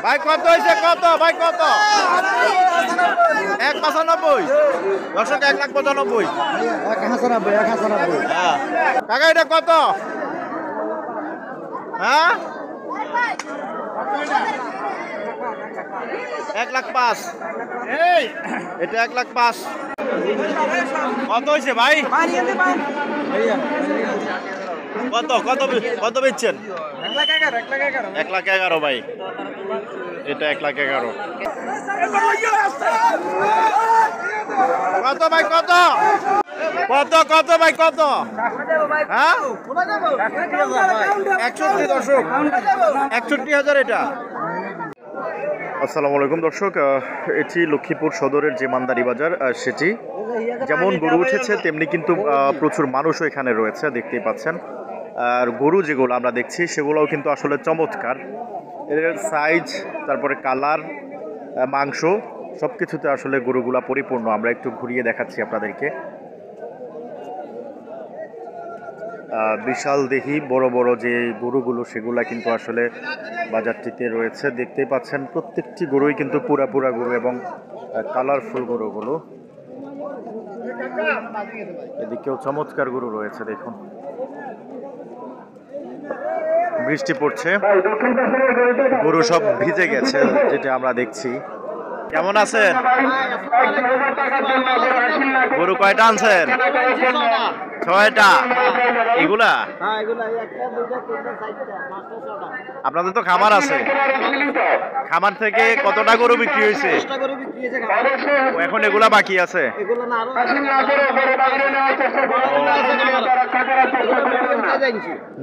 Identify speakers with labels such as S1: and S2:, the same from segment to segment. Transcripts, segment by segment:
S1: ভাই কত হয়েছে কত ভাই কত 195 দর্শক 1,95,000 হ্যাঁ কাকা এটা কত হ্যাঁ 1,05,000 এটা 1,05,000 কত হয়েছে ভাই কত কত কত বেচছেন 1,11,000 ভাই এটা 1,11,000 কত ভাই কত কত কত ভাই কত হ্যাঁ 61 দর্শক 61,000 এটা। আসসালামু আলাইকুম দর্শক, এটি লক্ষ্মীপুর সদরের যে মান্দারি বাজার সেটি যেমন গরু উঠেছে তেমনি কিন্তু প্রচুর মানুষও এখানে রয়েছে দেখতেই পাচ্ছেন। আর গরু যেগুলো আমরা দেখছি সেগুলোও কিন্তু আসলে চমৎকার, এর সাইজ তারপরে কালার মাংস সব কিছুতে আসলে গরুগুলা পরিপূর্ণ। আমরা একটু ঘুরিয়ে দেখাচ্ছি আপনাদেরকে। বিশাল দেহি বড় বড় যে গরুগুলো সেগুলা কিন্তু আসলে বাজারটিতে রয়েছে দেখতেই পাচ্ছেন। প্রত্যেকটি গরুই কিন্তু পুরা গরু এবং কালারফুল গরুগুলো। এদিকেও চমৎকার গরু রয়েছে দেখুন। বৃষ্টি পড়ছে, গরু সব ভিজে গেছে যেটা আমরা দেখছি। কেমন আছেন? গরু কয়টা আনছেন? 6টা। এগুলা আপনাদের তো খামার আছে, খামার থেকে কতটা গরু বিক্রি হয়েছে? এখন এগুলা বাকি আছে।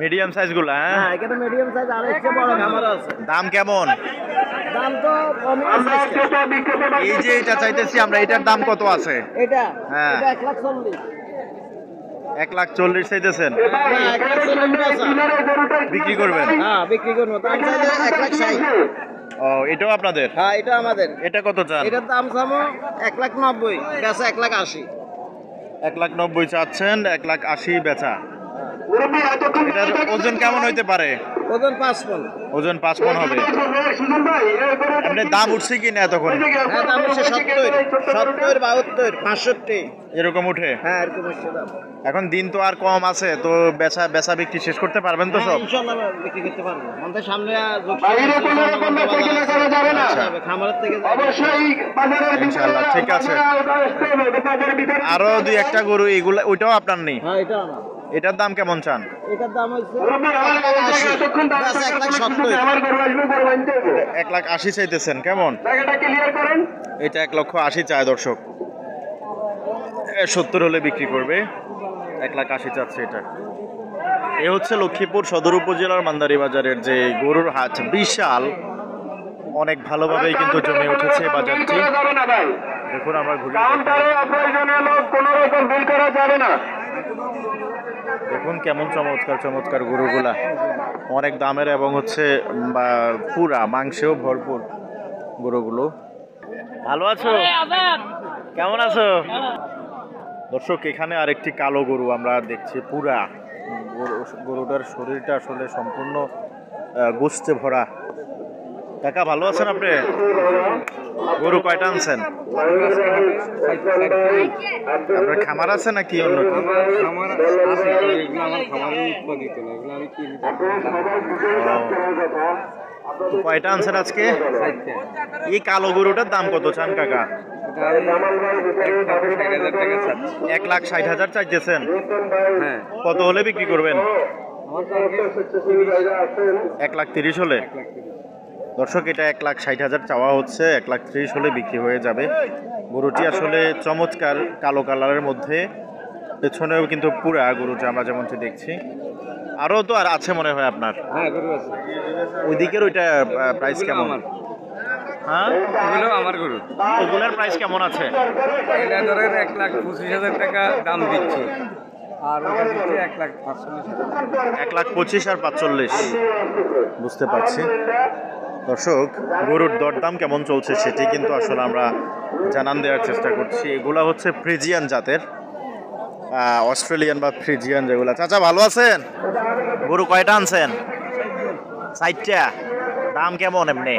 S1: মিডিয়াম সাইজ গুলা? হ্যাঁ, দাম কেমন? এই যে এটা চাইতেছি আমরা, এটার দাম কত আছে? হ্যাঁ 1,40,000 চাইতেছেন, বিক্রি করবেন?
S2: হ্যাঁ বিক্রি করবো। দাম চাইলে 1,60,000।
S1: ও এটাও আপনাদের?
S2: হ্যাঁ এটা আমাদের।
S1: এটা কত চান?
S2: এটার দাম চামো 1,90,000, বেচা 1,80,000।
S1: 1,90,000 চাচ্ছেন, 1,80,000 বেচা। এটার ওজন কেমন হইতে পারে?
S2: ওজন 5 মণ।
S1: ওজন 5 মণ হবে। এমনি দাম উঠছে কি না তখন?
S2: হ্যাঁ দাম উঠছে 70, 72, 65
S1: এরকম উঠে?
S2: হ্যাঁ এরকম উঠছে দাম।
S1: এখন দিন তো আর কম আছে, তো বেচা বিক্রি শেষ করতে পারবেন তো সব?
S2: ইনশাআল্লাহ বিক্রি করতে পারবো। আমাদের সামনে খামারের থেকে
S1: ইনশাআল্লাহ। ঠিক আছে, আরো 2-1টা গরু এগুলা ওইটাও আপনার নেই?
S2: হ্যাঁ এটা আমার।
S1: এটার দাম কেমন চান?
S2: এটার দাম হচ্ছে 1,70,000।
S1: 1,80,000 চাইতেছেন? কেমন? এটা 1,80,000 চায় দর্শক। 70 হলে বিক্রি করবে, 1,80,000 চাচ্ছে এটা। এ হচ্ছে লক্ষ্মীপুর সদর উপজেলার মান্দারি বাজারের যে গরুর হাট, বিশাল, অনেক ভালোভাবেই কিন্তু জমে উঠেছে বাজারটি। দেখুন আমরা ঘুরে দেখুন কেমন চমৎকার গরুগুলা, অনেক দামের এবং হচ্ছে পুরা মাংসেও ভরপুর গরুগুলো। ভালো আছো? কেমন আছো? দর্শক এখানে আরেকটি কালো গরু আমরা দেখছি। পুরা গরুটার শরীরটা আসলে সম্পূর্ণ গোস্তে ভরা। কাকা ভালো আছেন আপনি? গরু কয়টা আনছেন? আপনার খামার আছে নাকি অন্য? কয়টা আনছেন আজকে? এই কালো গরুটার দাম কত চান কাকা? 1,60,000 চাইতেছেন? হ্যাঁ। কত হলে বিক্রি করবেন? 1,30,000 হলে। দর্শক এটা 1,60,000 চাওয়া হচ্ছে, 1,30,000 হলে বিক্রি হয়ে যাবে। গরুটি আসলে চমৎকার কালো কালারের মধ্যে, পেছনেও কিন্তু পুরা গরুটি আমরা যেমনটি দেখছি। আরো তো আর আছে মনে হয় আপনার?
S2: হ্যাঁ গরু আছে।
S1: ওইদিকের ওইটা প্রাইস কেমন? হ্যাঁ
S2: ওগুলো আমার গরু।
S1: ওগুলোর প্রাইস কেমন আছে?
S2: এটা ধরেন 1,25,000 টাকা দাম দিচ্ছে, আর ওটা দিচ্ছে 1,45,000।
S1: 1,25,000 আর 45,000, বুঝতে পারছি। দর্শক গরুর দরদাম কেমন চলছে সেটি কিন্তু আসলে আমরা জানান দেওয়ার চেষ্টা করছি। এগুলা হচ্ছে ফ্রিজিয়ান জাতের, অস্ট্রেলিয়ান বা ফ্রিজিয়ান যেগুলা। চাচা ভালো আছেন? গরু কয়টা আনছেন? 60টা। দাম কেমন এমনি?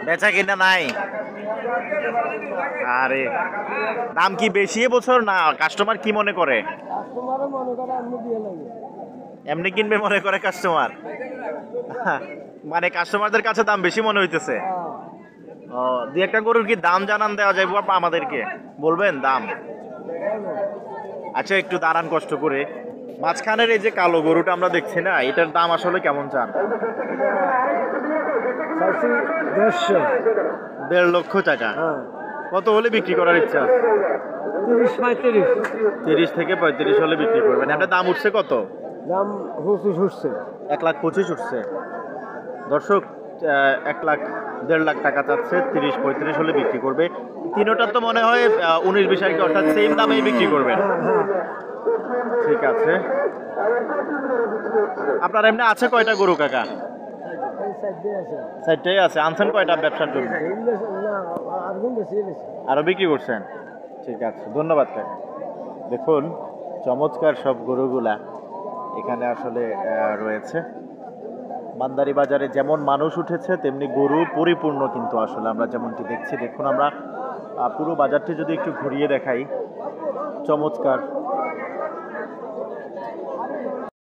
S1: বেচা কিনা নাই। আরে দাম কি বেশি এবছর না কাস্টমার কি মনে করে? এমনি কিনবে মনে করে কাস্টমার, মানে কাস্টমারদের কাছে দাম বেশি মনে হইতেছে। ও দুই একটা গরুর কি দাম জানান দেওয়া যাবে আপা আমাদেরকে, বলবেন দাম? আচ্ছা একটু দাঁড়ান কষ্ট করে। মাঝখানের এই যে কালো গরুটা আমরা দেখছি না, এটার দাম আসলে কেমন চান? 1.5 লক্ষ টাকা। কত হলে বিক্রি করার ইচ্ছা? 30 থেকে 35 হলে বিক্রি করবেন। আপনার দাম উঠছে কত?
S3: দাম 25 উঠছে।
S1: 1,25,000 উঠছে। দর্শক 1,00,000 1.5 লাখ টাকা চাচ্ছে, 30-35 হলে বিক্রি করবে। তিনোটার তো মনে হয় 19-20 আর কি, অর্থাৎ সেম দামেই বিক্রি করবেন। ঠিক আছে। আপনার এমনি আছে কয়টা গরু কাকা? 4টাই আছে। আনছেন কয়টা ব্যবসার জন্য? আরো বিক্রি করছেন? ঠিক আছে, ধন্যবাদ কাকা। দেখুন চমৎকার সব গরুগুলা এখানে আসলে রয়েছে। বান্দারি বাজারে যেমন মানুষ উঠেছে তেমনি গরু পরিপূর্ণ, কিন্তু আসলে আমরা যেমনটি দেখছি। দেখুন আমরা পুরো বাজারটি যদি একটু ঘুরিয়ে দেখাই, চমৎকার